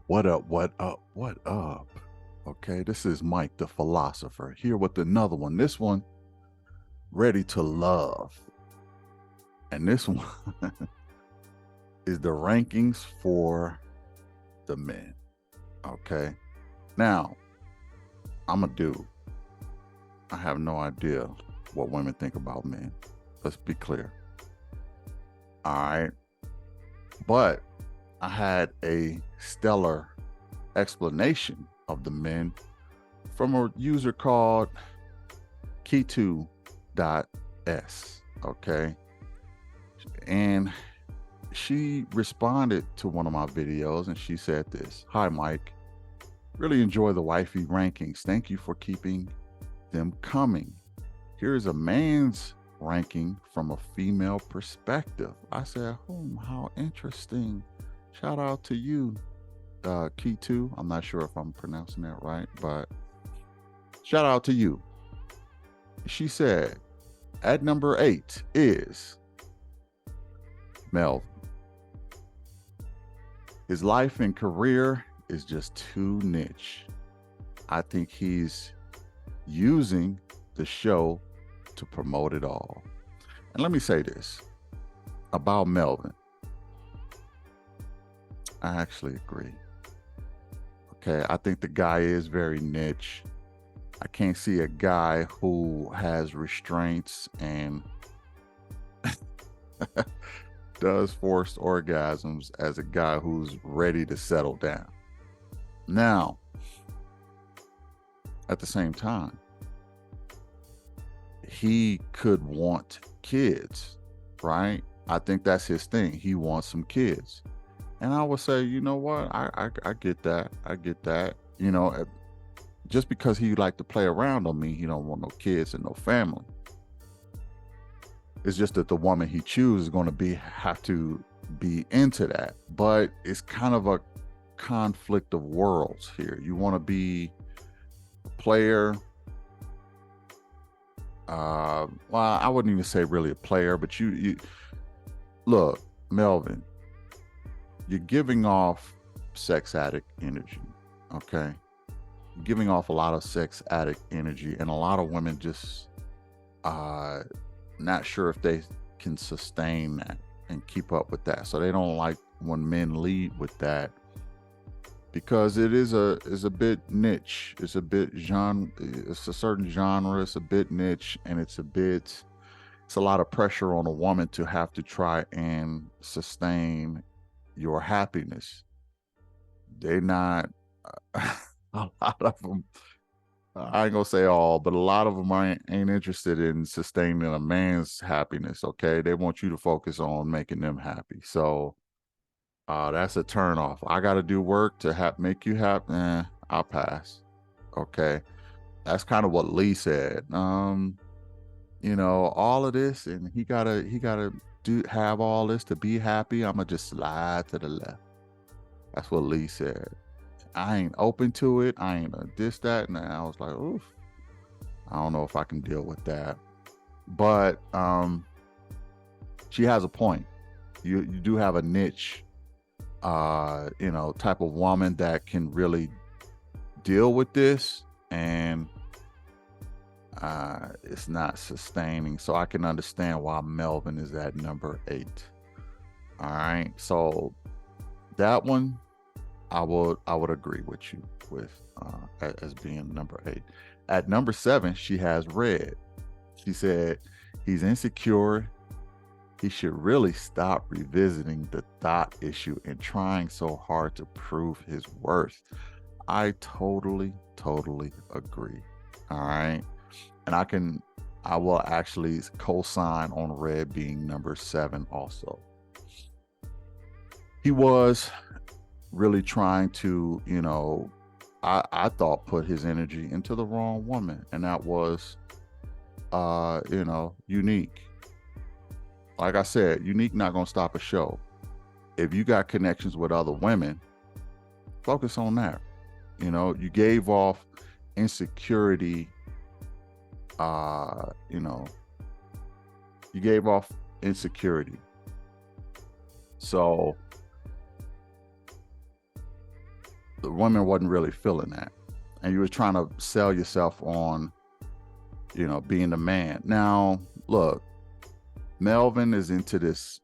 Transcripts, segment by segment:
What up? What up? What up? Okay, this is Mike the Philosopher here with another one. This one, Ready to Love. And this one is the rankings for the men. Okay, now I'm a dude. I have no idea what women think about men. Let's be clear. All right. But I had a stellar explanation of the men from a user called Kitu.s. Okay. And she responded to one of my videos and she said this: Hi, Mike. Really enjoy the wifey rankings. Thank you for keeping them coming. Here's a man's ranking from a female perspective. I said, how interesting. Shout out to you, Kitu. I'm not sure if I'm pronouncing that right, but shout out to you. She said, at number 8 is Melvin. His life and career is just too niche. I think he's using the show to promote it all. And let me say this about Melvin. I actually agree. Okay, I think the guy is very niche. I can't see a guy who has restraints and does forced orgasms as a guy who's ready to settle down. Now, at the same time, he could want kids, right? I think that's his thing. He wants some kids. And I would say, you know what? I get that. I get that. Just because he like to play around on me, he don't want no kids and no family. It's just that the woman he chooses is going to have to be into that. But it's kind of a conflict of worlds here. You want to be a player. Well, I wouldn't even say really a player, but you look, Melvin, you're giving off sex addict energy. Okay. You're giving off a lot of sex addict energy, and a lot of women just not sure if they can sustain that and keep up with that. So they don't like when men lead with that because it is a bit niche. It's a bit genre. It's a certain genre. It's a bit niche, and it's a lot of pressure on a woman to have to try and sustain your happiness. They're not a lot of them. I ain't gonna say all, but a lot of them ain't interested in sustaining a man's happiness. Okay, they want you to focus on making them happy. So that's a turn off. I got to do work to make you happy. I'll pass. Okay, that's kind of what Lee said. All of this, and he gotta have all this to be happy. I'ma just slide to the left. That's what Lee said. I ain't open to it. I ain't this, that, and I was like, oof. I don't know if I can deal with that. But she has a point. You do have a niche, type of woman that can really deal with this, and it's not sustaining. So I can understand why Melvin is at number 8. All right. So that one I would agree with you with as being number 8. At number 7, she has Red. She said he's insecure. He should really stop revisiting the thought issue and trying so hard to prove his worth. I totally agree. All right. And I will actually co-sign on Red being number 7 also. He was really trying to, I thought put his energy into the wrong woman, and that was Unique. Like I said, Unique not gonna stop a show. If you got connections with other women, focus on that. You gave off insecurity. You gave off insecurity. So the woman wasn't really feeling that, and you were trying to sell yourself on, being the man. Now, look, Melvin is into this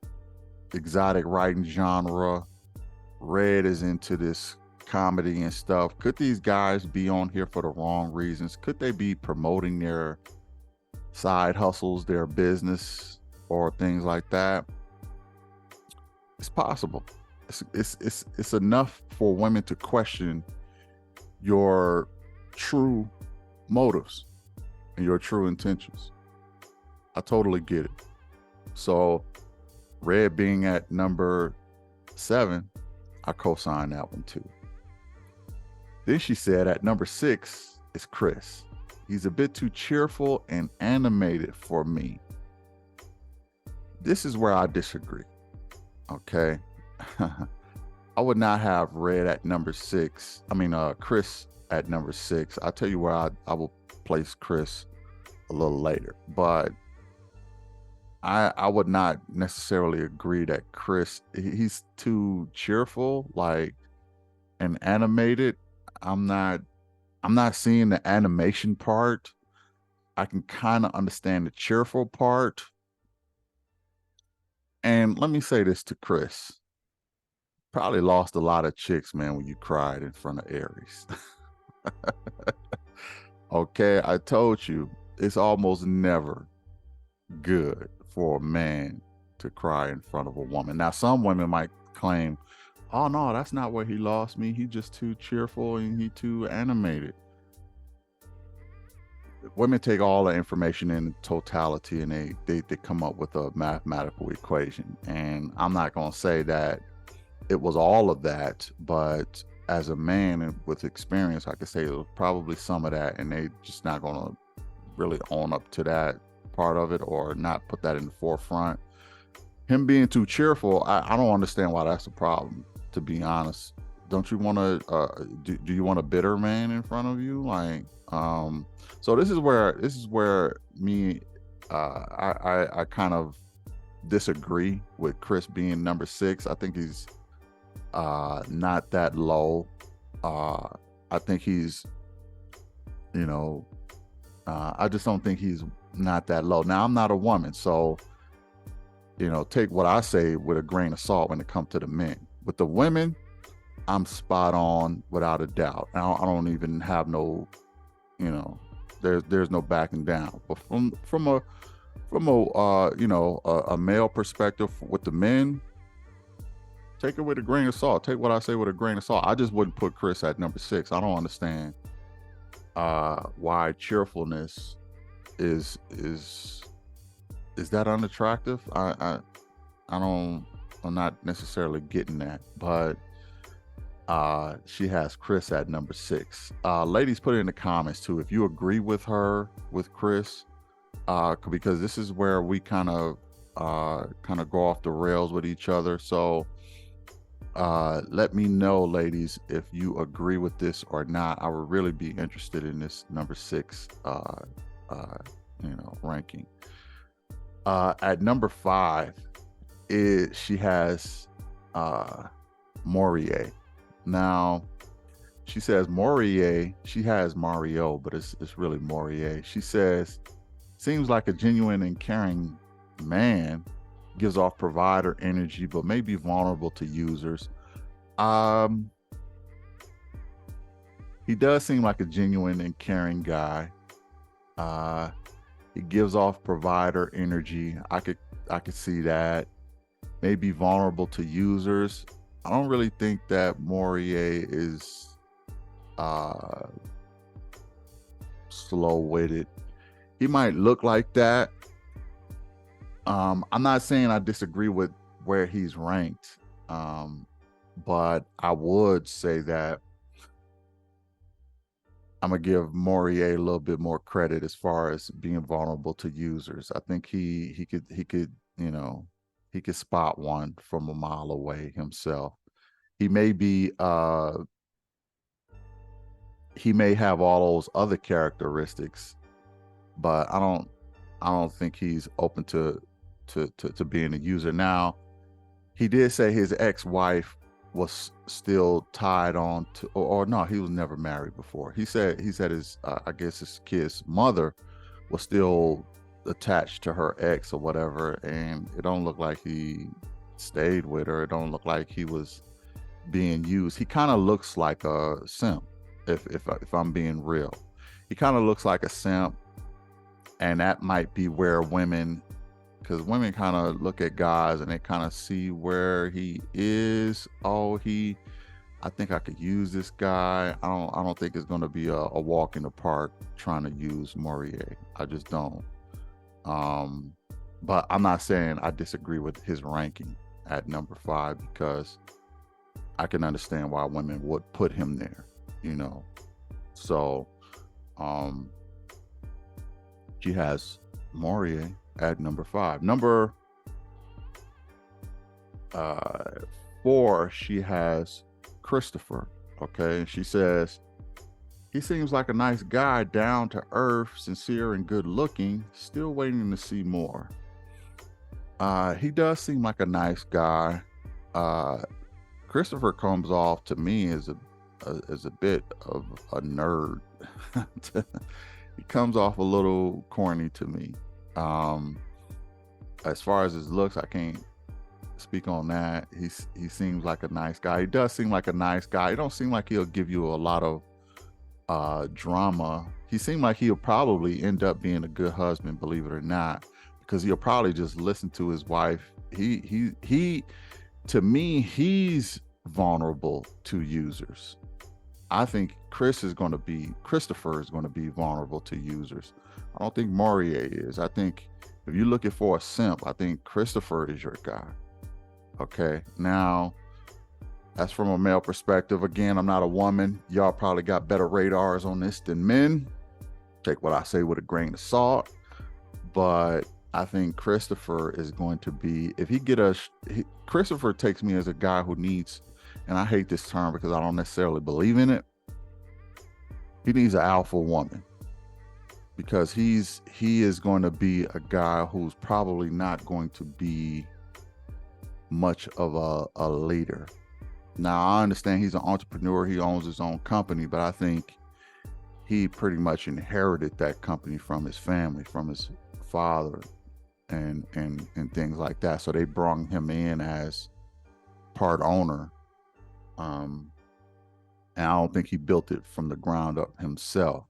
exotic writing genre. Red is into this comedy and stuff. Could these guys be on here for the wrong reasons? Could they be promoting their side hustles, their business, or things like that? It's possible. It's enough for women to question your true motives and your true intentions. I totally get it. So, Red being at number 7, I co-sign that one too. Then she said at number 6 is Chris. He's a bit too cheerful and animated for me. This is where I disagree. Okay. I would not have Red at number 6. Chris at number 6. I'll tell you where I will place Chris a little later. But I would not necessarily agree that Chris, he's too cheerful, and animated. I'm not seeing the animation part. I can kind of understand the cheerful part. And let me say this to Chris. Probably lost a lot of chicks, man, when you cried in front of Aries. Okay, I told you, it's almost never good for a man to cry in front of a woman. Now, some women might claim, oh no, that's not where he lost me. He's just too cheerful and he too animated. Women take all the information in totality and they come up with a mathematical equation. And I'm not going to say that it was all of that, but as a man and with experience, I could say it was probably some of that, and they just not going to really own up to that part of it or not put that in the forefront. Him being too cheerful, I don't understand why that's a problem, to be honest. Don't you want to do you want a bitter man in front of you? So this is where me I kind of disagree with Chris being number 6. I think he's not that low. I think he's I just don't think he's not that low. Now, I'm not a woman, so take what I say with a grain of salt when it comes to the men. With the women, I'm spot on without a doubt. I don't even have no, there's no backing down. But from a male perspective with the men, take it with a grain of salt. Take what I say with a grain of salt. I just wouldn't put Chris at number 6. I don't understand why cheerfulness is that unattractive. I'm not necessarily getting that, but she has Chris at number 6. Ladies, put it in the comments too if you agree with her with Chris, because this is where we kind of go off the rails with each other. So let me know, ladies, if you agree with this or not. I would really be interested in this number 6 ranking. At number 5 she has Morier. Now she says Morier, she has Mario, but it's really Morier. She says, seems like a genuine and caring man, gives off provider energy, but may be vulnerable to users. He does seem like a genuine and caring guy. He gives off provider energy. I could see that. May be vulnerable to users. I don't really think that Morier is slow-witted. He might look like that. I'm not saying I disagree with where he's ranked, but I would say that I'm gonna give Morier a little bit more credit as far as being vulnerable to users. I think he could spot one from a mile away himself. He may have all those other characteristics, but I don't think he's open to being a user. Now, he did say his ex-wife was still tied on to, or no, he was never married before. He said his I guess his kid's mother was still attached to her ex or whatever, and it don't look like he stayed with her. It don't look like he was being used. He kind of looks like a simp, if I'm being real. He kind of looks like a simp, and that might be where women, because women kind of look at guys and they kind of see where he is. Oh, I think I could use this guy. I don't think it's going to be a walk in the park trying to use Morier. I just don't. But I'm not saying I disagree with his ranking at number 5, because I can understand why women would put him there, you know. So she has Morier at number 5. Number 4, she has Christopher. Okay. She says, he seems like a nice guy, down to earth, sincere, and good looking. Still waiting to see more. He does seem like a nice guy. Christopher comes off to me as a bit of a nerd. He comes off a little corny to me. As far as his looks, I can't speak on that. He seems like a nice guy. He does seem like a nice guy. He don't seem like he'll give you a lot of drama. He seemed like he'll probably end up being a good husband, believe it or not, because he'll probably just listen to his wife. He to me, he's vulnerable to users. I think Christopher is going to be vulnerable to users. I don't think Morier is. I think if you're looking for a simp, I think Christopher is your guy. Okay. Now, that's from a male perspective. Again, I'm not a woman. Y'all probably got better radars on this than men. Take what I say with a grain of salt. But I think Christopher is going to be, if he get Christopher takes me as a guy who needs, and I hate this term because I don't necessarily believe in it. He needs an alpha woman, because he is going to be a guy who's probably not going to be much of a leader. Now, I understand he's an entrepreneur. He owns his own company, but I think he pretty much inherited that company from his family, from his father, and things like that. So they brought him in as part owner. And I don't think he built it from the ground up himself.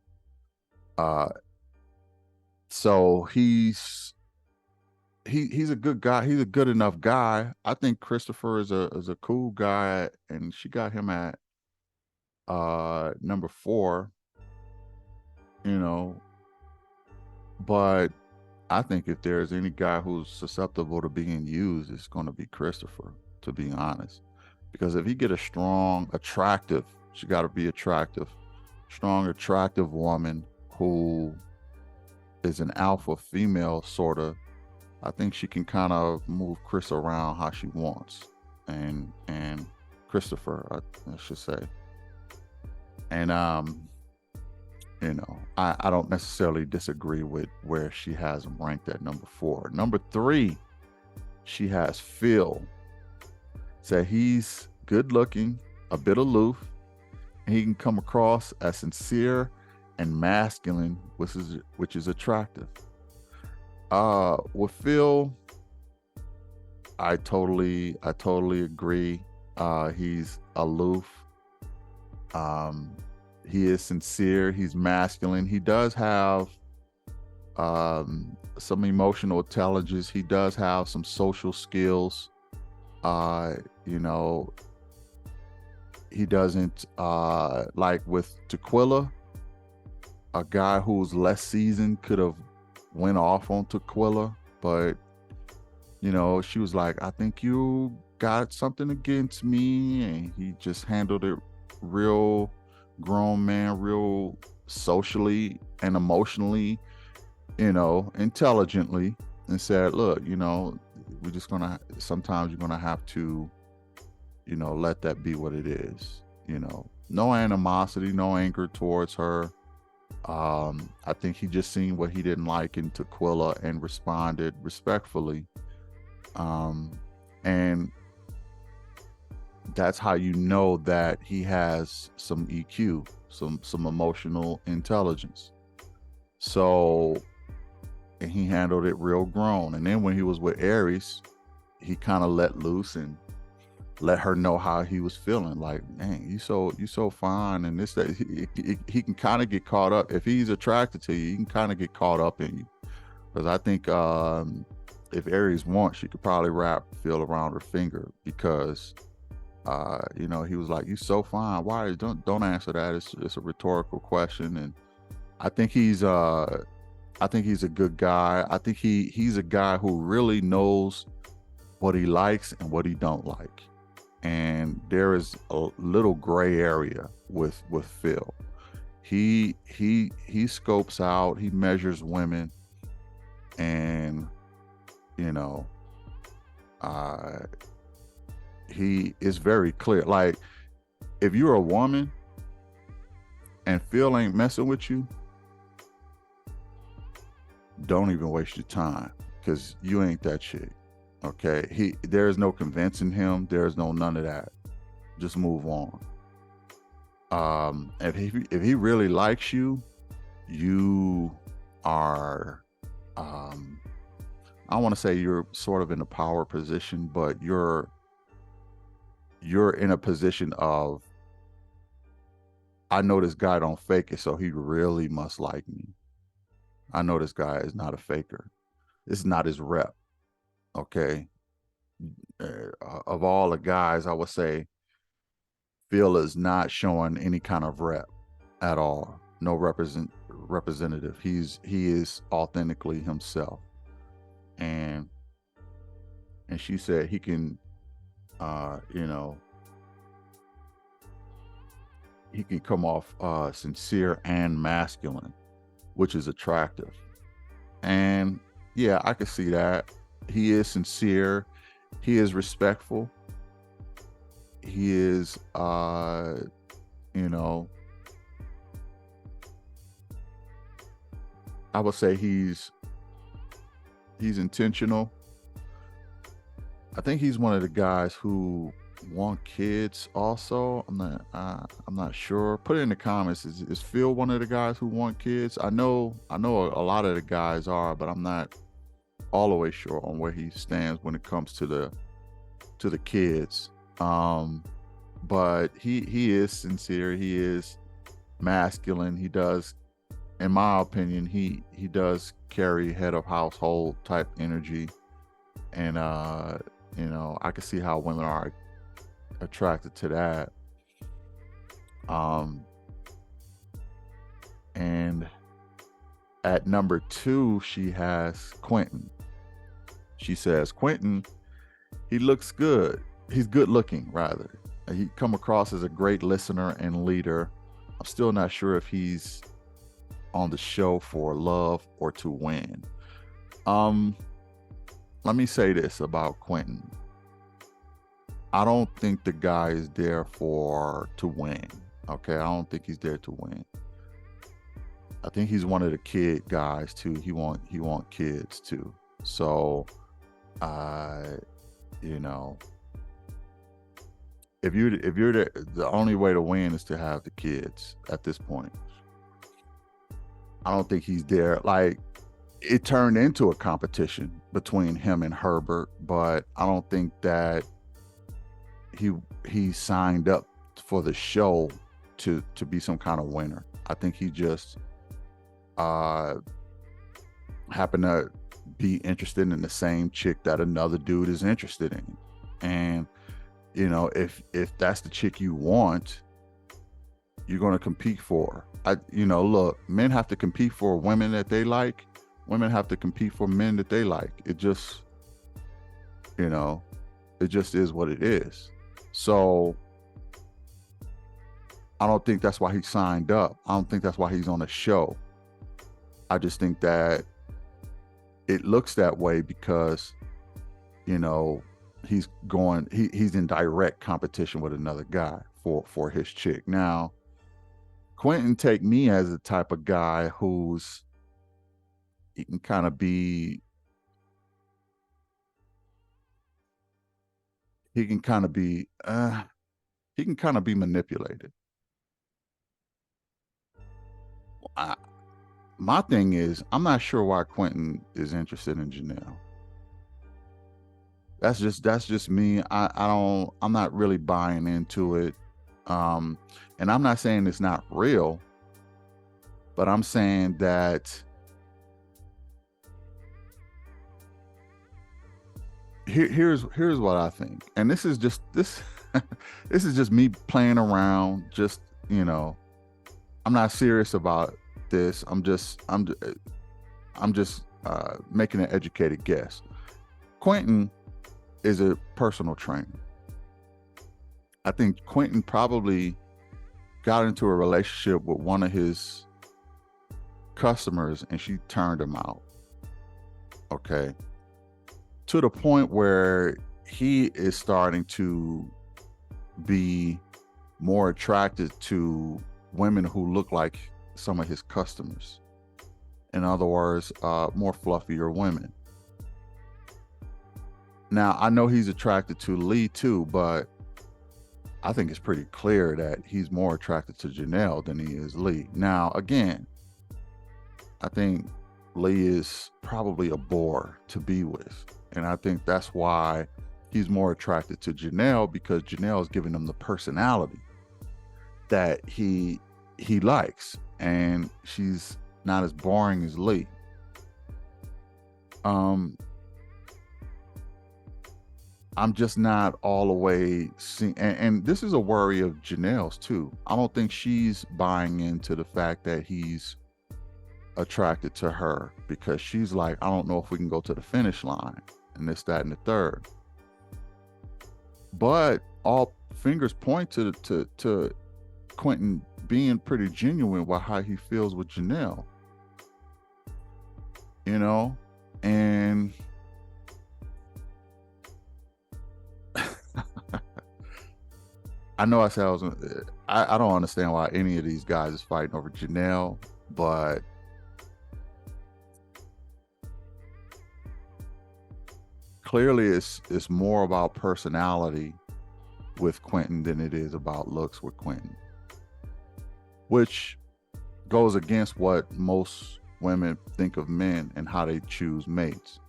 So he's a good guy. He's a good enough guy. I think Christopher is a cool guy, and she got him at number 4. You know, but I think if there's any guy who's susceptible to being used, it's going to be Christopher, to be honest. Because if he get a strong, attractive, she got to be attractive, strong, attractive woman who is an alpha female, sort of, I think she can kind of move Chris around how she wants, and Christopher, I should say. And you know, I don't necessarily disagree with where she has him ranked at number 4. Number 3, she has Phil. So he's good looking, a bit aloof, and he can come across as sincere and masculine, which is attractive. With Phil, I totally agree. He's aloof. He is sincere. He's masculine. He does have some emotional intelligence. He does have some social skills. You know, he doesn't like with Tequila, a guy who's less seasoned could have went off on Tequila, but you know, she was like, I think you got something against me, and he just handled it real grown man, real socially and emotionally, you know, intelligently, and said, look, you know, sometimes you're gonna have to, you know, let that be what it is. You know, no animosity, no anger towards her. I think he just seen what he didn't like in Tequila and responded respectfully. And that's how you know that he has some EQ, some emotional intelligence. So, and he handled it real grown. And then when he was with Aries, he kind of let loose and let her know how he was feeling. Like, man, you so fine, and this that he can kind of get caught up if he's attracted to you. He can kind of get caught up in you, because I think if Aries wants, she could probably wrap feel around her finger, because he was like, "You so fine. Why don't answer that? It's a rhetorical question." And I think he's I think he's a good guy. I think he's a guy who really knows what he likes and what he don't like. And there is a little gray area with Phil. He scopes out, he measures women, and you know, uh he is very clear. Like, if you're a woman and Phil ain't messing with you, don't even waste your time, because you ain't that chick. Okay, there's no convincing him. There's no none of that. Just move on. If he really likes you, you are. I want to say you're sort of in a power position, but you're in a position of, I know this guy don't fake it, so he really must like me. I know this guy is not a faker. This is not his rep. Okay. Of all the guys, I would say Phil is not showing any kind of rep at all. No representative. He is authentically himself. And she said he can uh, you know, he can come off sincere and masculine, which is attractive. And yeah, I could see that. He is sincere, he is respectful, he is you know, I would say he's intentional. I think he's one of the guys who want kids also. I'm not sure. Put it in the comments. Is Phil one of the guys who want kids? I know a lot of the guys are, but I'm not all the way sure on where he stands when it comes to the kids. But he is sincere, he is masculine. He does, in my opinion, he does carry head of household type energy. And I can see how women are attracted to that. And at number 2, she has Quentin. She says, Quentin, he looks good. He's good looking, rather. He come across as a great listener and leader. I'm still not sure if he's on the show for love or to win. Let me say this about Quentin. I don't think the guy is there to win. Okay, I don't think he's there to win. I think he's one of the kid guys too. He want kids too. So, you know, if you're the only way to win is to have the kids at this point. I don't think he's there. Like, it turned into a competition between him and Herbert, but I don't think that he signed up for the show to be some kind of winner. I think he just happened to be interested in the same chick that another dude is interested in. And if that's the chick you want, you're going to compete for her. Look, men have to compete for women that they like. Women have to compete for men that they like. It just is what it is. So I don't think that's why he signed up. I don't think that's why he's on a show. I just think that it looks that way because, he's in direct competition with another guy for his chick. Now, Quentin take me as the type of guy he can kind of be He can kind of be manipulated. My thing is, I'm not sure why Quentin is interested in Janelle. That's just me. I'm not really buying into it. Um, and I'm not saying it's not real, but I'm saying that here's what I think. And this is just this this is just me playing around, just, you know, I'm not serious about this. I'm just making an educated guess. Quentin is a personal trainer. I think Quentin probably got into a relationship with one of his customers and she turned him out. Okay. To the point where he is starting to be more attracted to women who look like some of his customers. In other words, more fluffier women. Now, I know he's attracted to Lee too, but I think it's pretty clear that he's more attracted to Janelle than he is Lee. Now, again, I think Lee is probably a bore to be with. And I think that's why he's more attracted to Janelle, because Janelle is giving him the personality that he likes. And she's not as boring as Lee. I'm just not all the way seeing, and this is a worry of Janelle's too. I don't think she's buying into the fact that he's attracted to her, because she's like, I don't know if we can go to the finish line, and this, that, and the third. But all fingers point to Quentin being pretty genuine about how he feels with Janelle. You know, and I know I said I don't understand why any of these guys is fighting over Janelle, but clearly it's more about personality with Quentin than it is about looks with Quentin, which goes against what most women think of men and how they choose mates.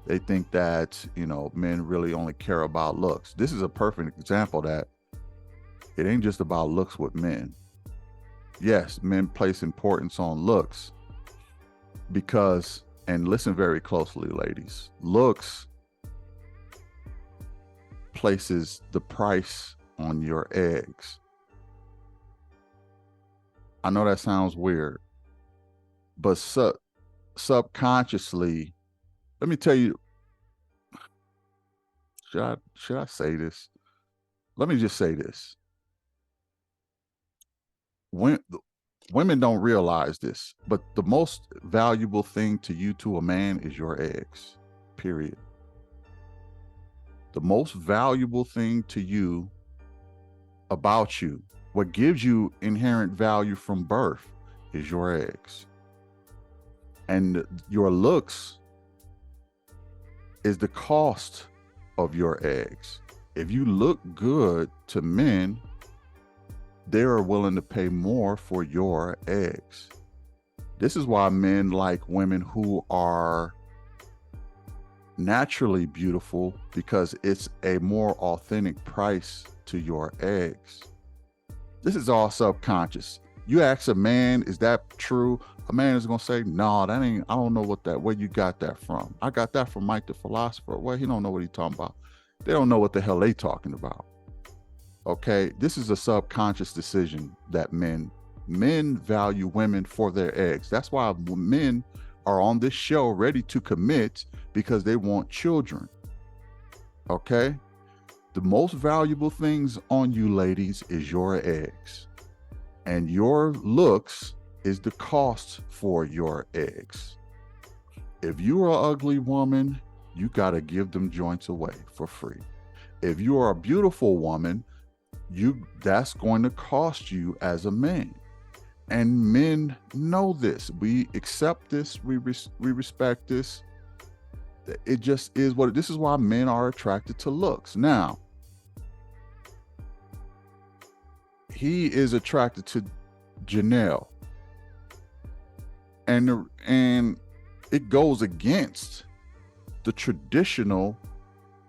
They think that, you know, men really only care about looks. This is a perfect example that it ain't just about looks with men. Yes, men place importance on looks because, and listen very closely, ladies, looks places the price on your eggs. I know that sounds weird, but subconsciously, let me tell you, should I say this? Let me just say this. Women don't realize this, but the most valuable thing to you, to a man, is your eggs, period. The most valuable thing to you, about you, what gives you inherent value from birth, is your eggs. And your looks is the cost of your eggs. If you look good to men, they are willing to pay more for your eggs. This is why men like women who are naturally beautiful, because it's a more authentic price to your eggs. This is all subconscious. You ask a man, is that true? A man is gonna say, no, that ain't, I don't know where you got that from. I got that from Mike the Philosopher. Well, he don't know what he's talking about. They don't know what the hell they talking about. Okay, this is a subconscious decision that men value women for their eggs. That's why men are on this show ready to commit, because they want children. Okay, the most valuable things on you, ladies, is your eggs, and your looks is the cost for your eggs. If you are an ugly woman, you got to give them joints away for free. If you are a beautiful woman, that's going to cost you as a man. And men know this. We accept this. We respect this. It just is what this is why men are attracted to looks. Now, he is attracted to Janelle, and it goes against the traditional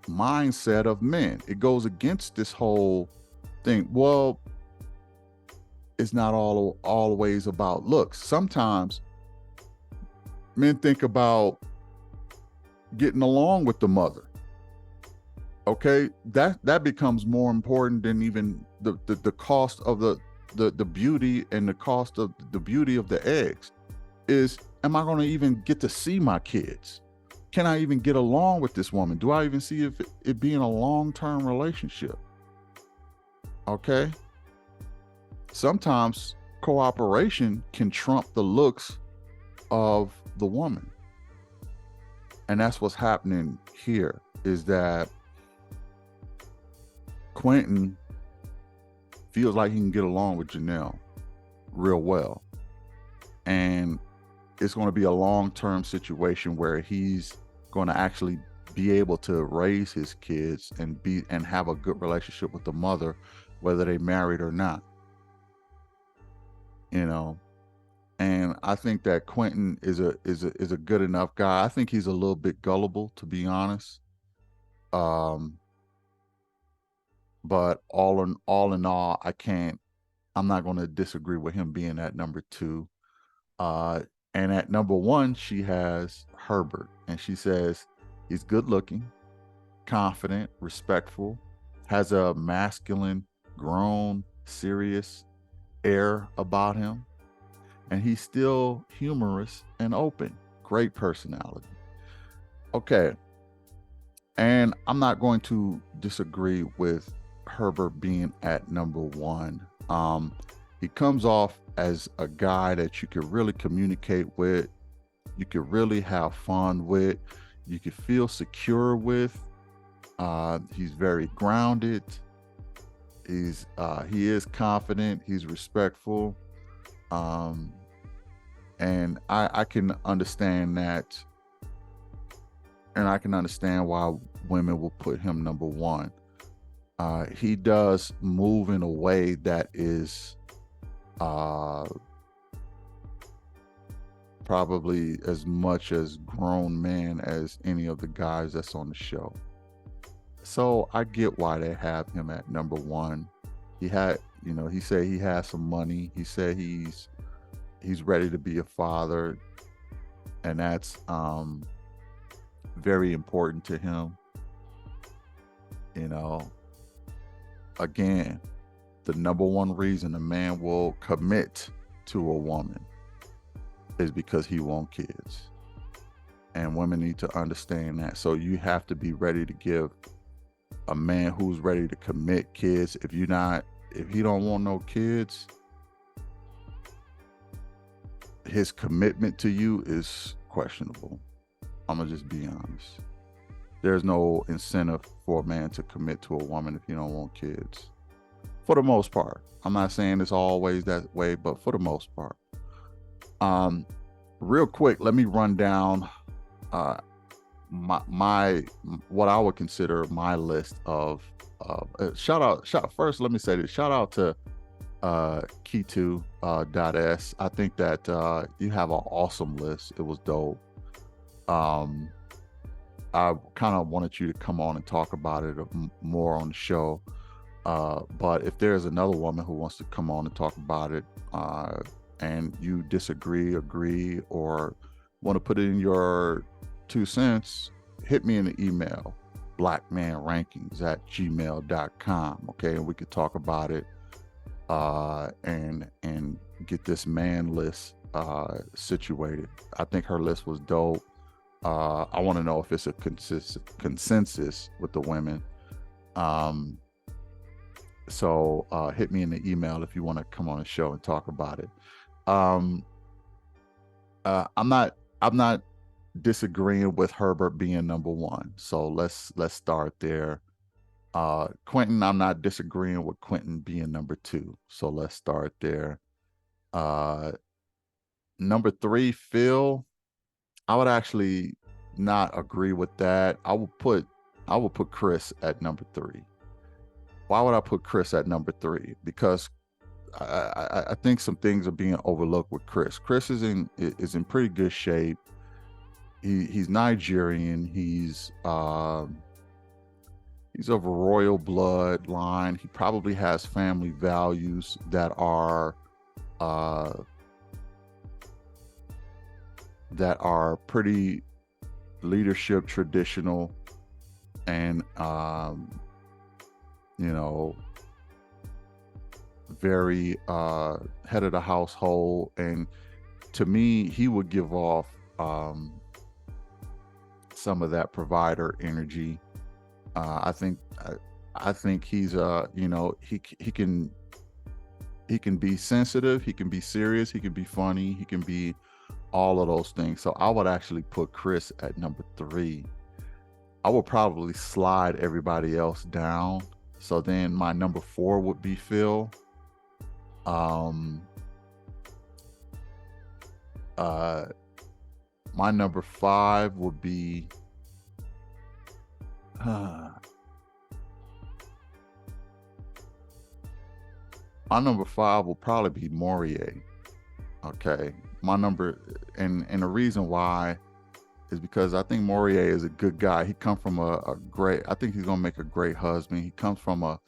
mindset of men. It goes against this whole thing. Well, it's not always about looks. Sometimes men think about getting along with the mother. Okay, that becomes more important than even the cost of the beauty, and the cost of the beauty of the eggs. Is, am I going to even get to see my kids? Can I even get along with this woman? Do I even see it being a long-term relationship? Okay. Sometimes cooperation can trump the looks of the woman. And that's what's happening here, is that Quentin feels like he can get along with Janelle real well. And it's going to be a long-term situation where he's going to actually be able to raise his kids and have a good relationship with the mother, whether they married or not. You know, and I think that Quentin is a good enough guy. I think he's a little bit gullible, to be honest. But all in all, I'm not going to disagree with him being at number 2. And at number 1, she has Herbert, and she says he's good looking, confident, respectful, has a masculine, grown, serious air about him, and he's still humorous and open. Great personality. Okay. And I'm not going to disagree with Herbert being at number 1. He comes off as a guy that you could really communicate with, you could really have fun with, you could feel secure with. He's very grounded. He is confident. He's respectful. And I can understand that, and I can understand why women will put him number 1. He does move in a way that is probably as much as grown man as any of the guys that's on the show. So I get why they have him at number 1. He said he has some money. He said he's ready to be a father, and that's very important to him. Again, the number 1 reason a man will commit to a woman is because he wants kids. And women need to understand that. So you have to be ready to give a man who's ready to commit kids. If he don't want no kids, his commitment to you is questionable. I'm gonna just be honest. There's no incentive for a man to commit to a woman if you don't want kids. For the most part. I'm not saying it's always that way, but for the most part. Real quick, let me run down my what I would consider my list of first, let me say this. Shout out to Kitu.s. I think that you have an awesome list. It was dope. I kind of wanted you to come on and talk about it more on the show. But if there's another woman who wants to come on and talk about it, and you disagree, agree, or want to put it in your 2 cents, hit me in the email, blackmanrankings@gmail.com. Okay, and we could talk about it, and get this man list situated. I think her list was dope. I want to know if it's a consensus with the women. So hit me in the email if you want to come on the show and talk about it. I'm not disagreeing with Herbert being number 1. So let's start there. Quentin, I'm not disagreeing with Quentin being number 2. So let's start there. Number 3, Phil. I would actually not agree with that. I would put Chris at number 3. Why would I put Chris at number 3? Because I think some things are being overlooked with Chris. Chris is in pretty good shape. He's Nigerian. He's of a royal bloodline. He probably has family values uh, that are pretty leadership traditional, and you know, very head of the household. And to me, he would give off some of that provider energy. I think I think he's he can be sensitive, he can be serious, he can be funny, he can be all of those things. So I would actually put Chris at number 3. I would probably slide everybody else down. So then my number 4 would be Phil. Um, uh, my number 5 would be my number 5 will probably be Morier. Okay, my number, and the reason why is because I think Morier is a good guy. He come from a great. I think he's gonna make a great husband. He comes from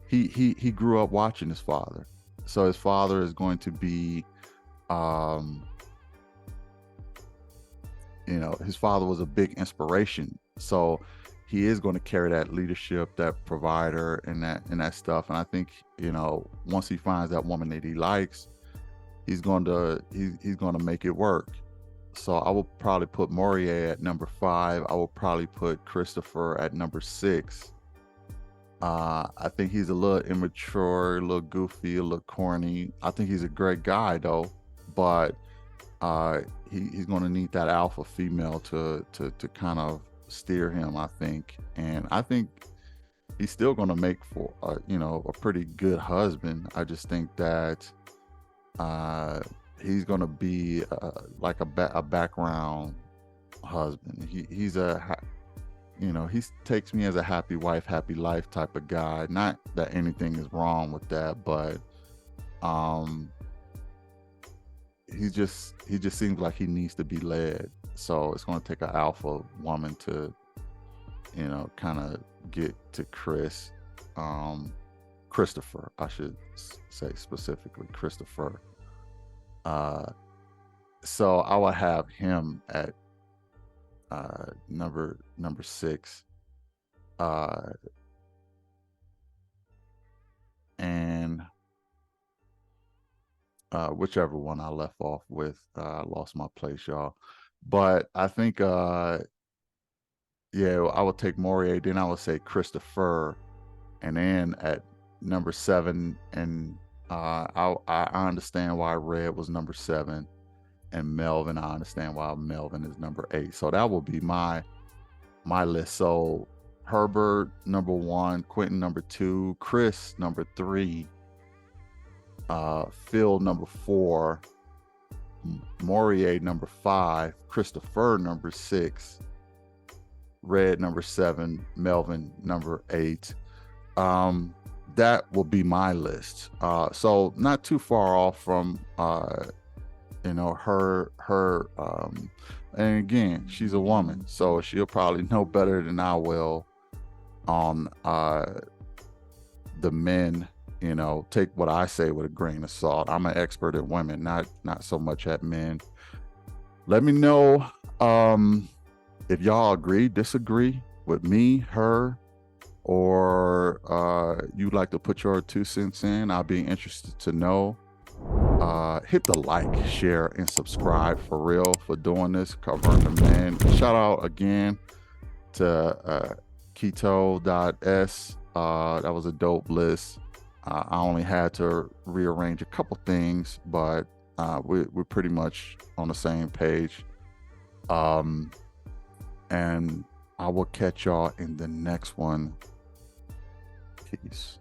he grew up watching his father, so his father is going to be, um, his father was a big inspiration. So he is going to carry that leadership, that provider, and that stuff. And I think once he finds that woman that he likes, he's going to make it work. So I will probably put Morier at number 5. I will probably put Christopher at number 6. I think he's a little immature, a little goofy, a little corny. I think he's a great guy though, but he's going to need that alpha female to kind of steer him, I think. And I think he's still going to make for a pretty good husband. I just think that he's going to be like a background husband. He takes me as a happy wife, happy life type of guy. Not that anything is wrong with that, but he just seems like he needs to be led. So it's going to take an alpha woman to kind of get to Christopher, I should say, specifically Christopher. So I will have him at number 6, and whichever one I left off with, I lost my place, y'all. But I think I would take Morier, then I would say Christopher, and then at number 7, and I understand why Red was number 7, and Melvin, I understand why Melvin is number 8. So that will be my list. So Herbert number 1, Quentin number 2, Chris number 3, Phil number 4, Morier number 5, Christopher number 6, Red number 7, Melvin number 8. That will be my list. So not too far off from her and again, she's a woman, so she'll probably know better than I will on the men. Take what I say with a grain of salt. I'm an expert at women, not so much at men. Let me know if y'all agree, disagree with me, her, or you'd like to put your 2 cents in. I'll be interested to know. Hit the like, share, and subscribe for real for doing this, covering the men. Shout out again to Keto.s. That was a dope list. I only had to rearrange a couple things, but we're pretty much on the same page. And I will catch y'all in the next one. Peace.